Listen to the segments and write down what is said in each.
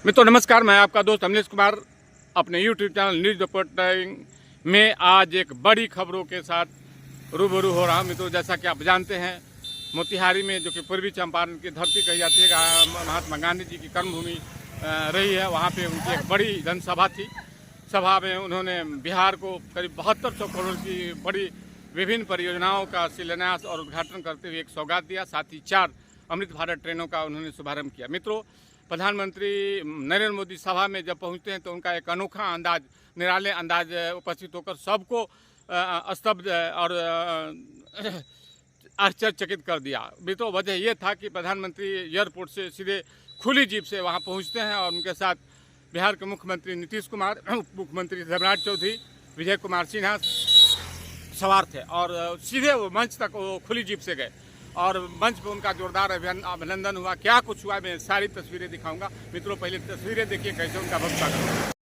मित्रों नमस्कार, मैं आपका दोस्त अमलेश कुमार अपने YouTube चैनल न्यूज़ रिपोर्टिंग में आज एक बड़ी खबरों के साथ रूबरू हो रहा हूँ। मित्रों जैसा कि आप जानते हैं, मोतिहारी में जो कि पूर्वी चंपारण की धरती कही जाती है, महात्मा गांधी जी की कर्मभूमि रही है, वहाँ पे उनकी एक बड़ी जनसभा थी। सभा में उन्होंने बिहार को करीब 7200 करोड़ की बड़ी विभिन्न परियोजनाओं का शिलान्यास और उद्घाटन करते हुए एक सौगात दिया। साथ ही 4 अमृत भारत ट्रेनों का उन्होंने शुभारंभ किया। मित्रों प्रधानमंत्री नरेंद्र मोदी सभा में जब पहुंचते हैं तो उनका एक अनोखा अंदाज, निराले अंदाज उपस्थित होकर सबको स्तब्ध और आश्चर्यचकित कर दिया। मित्रों वजह ये था कि प्रधानमंत्री एयरपोर्ट से सीधे खुली जीप से वहां पहुंचते हैं और उनके साथ बिहार के मुख्यमंत्री नीतीश कुमार, उप मुख्यमंत्री शिवराज चौधरी, विजय कुमार सिन्हा सवार थे और सीधे वो मंच तक वो खुली जीप से गए और मंच पर उनका जोरदार अभिनंदन हुआ। क्या कुछ हुआ मैं सारी तस्वीरें दिखाऊंगा। मित्रों पहले तस्वीरें देखिए कैसे उनका भक्त स्वागत हुआ।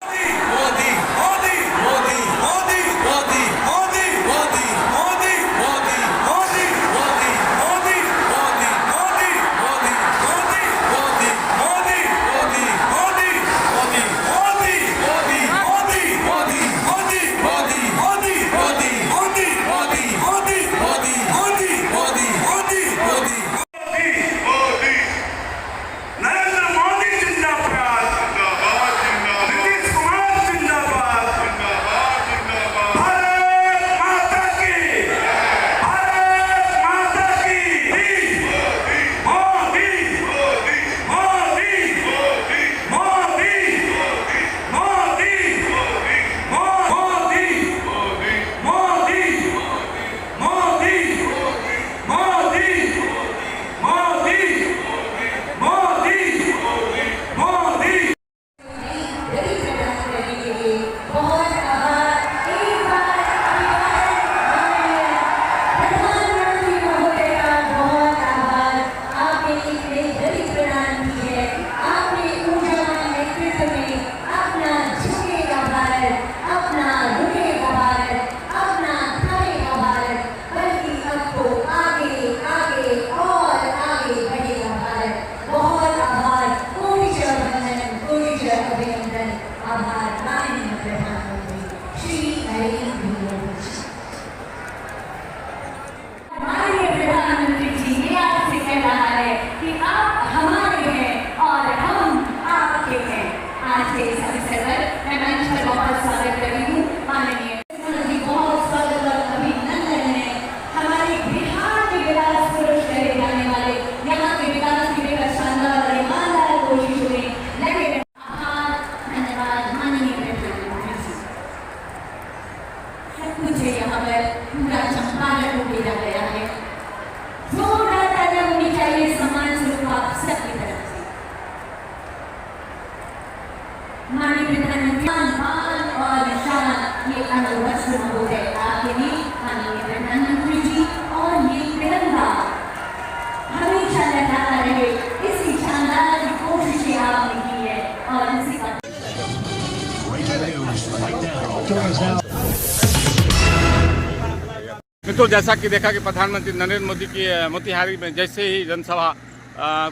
मित्रों जैसा कि देखा कि प्रधानमंत्री नरेंद्र मोदी की मोतिहारी में जैसे ही जनसभा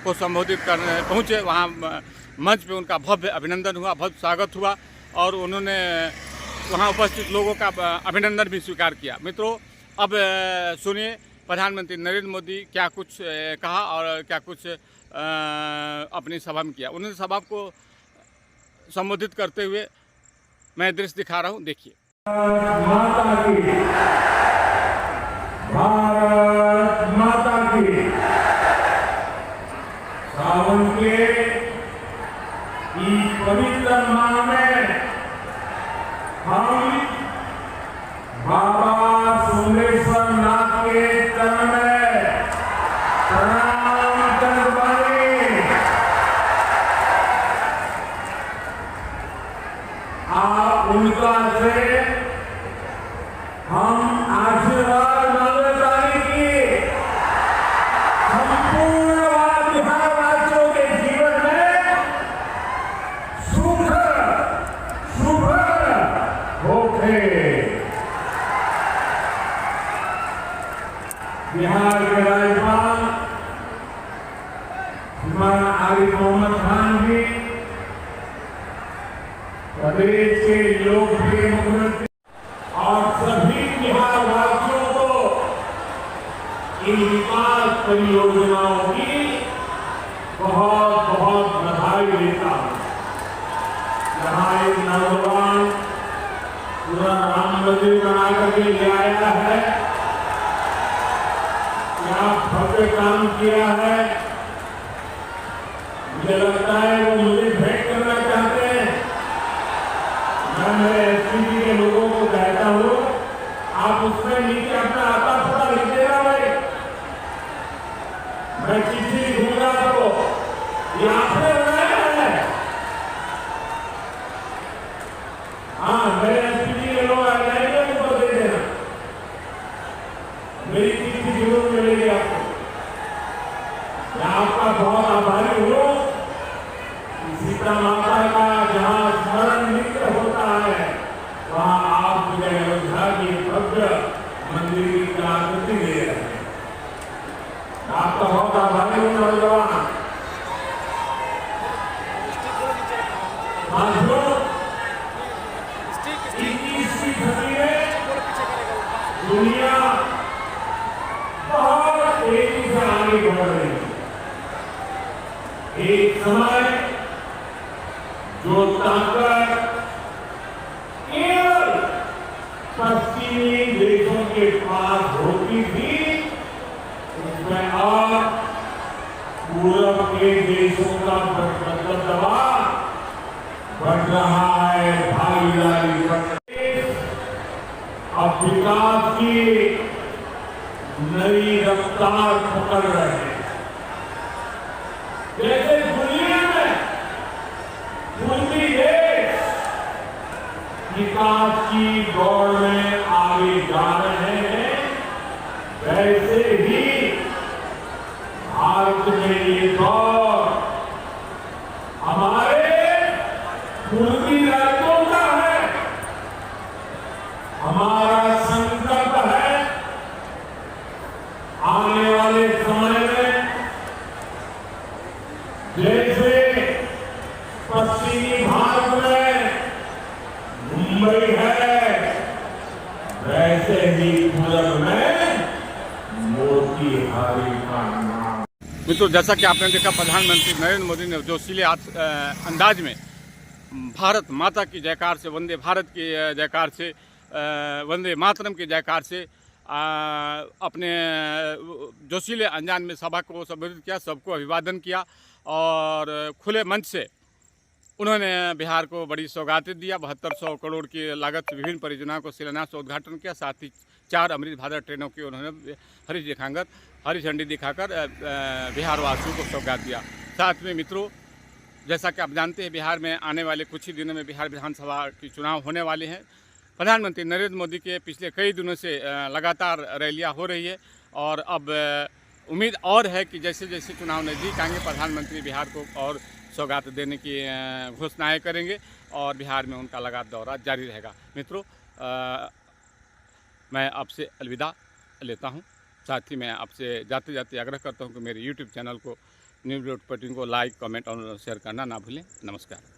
को संबोधित करने पहुंचे, वहां मंच पे उनका भव्य अभिनंदन हुआ, भव्य स्वागत हुआ और उन्होंने वहां उपस्थित लोगों का अभिनंदन भी स्वीकार किया। मित्रों अब सुनिए प्रधानमंत्री नरेंद्र मोदी क्या कुछ कहा और क्या कुछ अपनी सभा में किया। उन्होंने सभा को संबोधित करते हुए मैं दृश्य दिखा रहा हूँ, देखिए। भारत माता की। सावन के इस पवित्र माह में हम बाबा सोमेश्वर नाथ के चरण में प्रणाम करवाए। आप उनका से हम आशीर्वाद बिहार के राज्यपाल दुश्मन आरिफ मोहम्मद खान जी, प्रदेश के लोकप्रिय मुख्यमंत्री और सभी बिहार वासियों को इन विकास परियोजनाओं की बहुत बहुत बधाई देता हूं। यहाँ एक नौजवान पूरा राम मंदिर बना करके ले आया है, क्या भव्य काम किया है। मुझे लगता है वो मुझे भेंट करना चाहते हैं। मैं मेरे एसपीजी के लोगों को कहता हूं, आप उसमें नीचे अपना आता पता लिख देना भाई, मैं चिट्ठी लिखूंगा आपको, ये आपने बनाया है। हाँ, मेरे एसपीजी के लोग आ जाएंगे, उनको दे देना, मेरी चिट्ठी जरूर मिलेगी आपको। मैं आपका बहुत आभारी हूँ। सीता माता का जहाँ स्मरण नित्य होता है, वहाँ आप मुझे अयोध्या की भव्य मंदिर की कलाकृति दे रहे हैं। आपका बहुत आभारी हूँ नौजवान। साथियों, 21वीं सदी में दुनिया बहुत तेजी से आगे बढ़ रही है। एक समय जो ताकत केवल पश्चिमी देशों के पास होती थी, उसमें अब पूरब के देशों का दबाव बढ़ रहा है, भागीदारी बढ़ रही है। अब विकास की नई रफ्तार पकड़ रहे हैं। जैसे दुनिया में पूर्वी देश विकास की दौड़ में आगे जा रहे हैं, वैसे ही भारत में ये दौर हमारे पूर्वी राज्यों का है। हमारा संकल्प है आने वाले समय में जैसे पश्चिमी भारत में मुंबई है, वैसे ही पूरब में मोतीहारी का नाम। मित्रों, जैसा कि आपने देखा, प्रधानमंत्री नरेंद्र मोदी ने जोशीले अंदाज में भारत माता की जयकार से, वंदे भारत की जयकार से, वंदे मातरम की जयकार से अपने जोशीले अंदाज में सभा को संबोधित किया, सबको अभिवादन किया और खुले मंच से उन्होंने बिहार को बड़ी सौगातें दिया। 7200 करोड़ की लागत से विभिन्न परियोजनाओं को शिलान्यास और उद्घाटन किया। साथ ही 4 अमृत भारत ट्रेनों की उन्होंने हरी झंडी दिखाकर बिहार वासियों को सौगात दिया। साथ में मित्रों, जैसा कि आप जानते हैं, बिहार में आने वाले कुछ ही दिनों में बिहार विधानसभा की चुनाव होने वाले हैं। प्रधानमंत्री नरेंद्र मोदी के पिछले कई दिनों से लगातार रैलियां हो रही है और अब उम्मीद और है कि जैसे जैसे चुनाव नज़दीक आएंगे, प्रधानमंत्री बिहार को और सौगात देने की घोषणाएं करेंगे और बिहार में उनका लगातार दौरा जारी रहेगा। मित्रों, मैं आपसे अलविदा लेता हूं। साथ ही मैं आपसे जाते जाते आग्रह करता हूं कि मेरे YouTube चैनल को न्यूज़ रिपोर्टिंग को लाइक, कमेंट और शेयर करना ना भूलें। नमस्कार।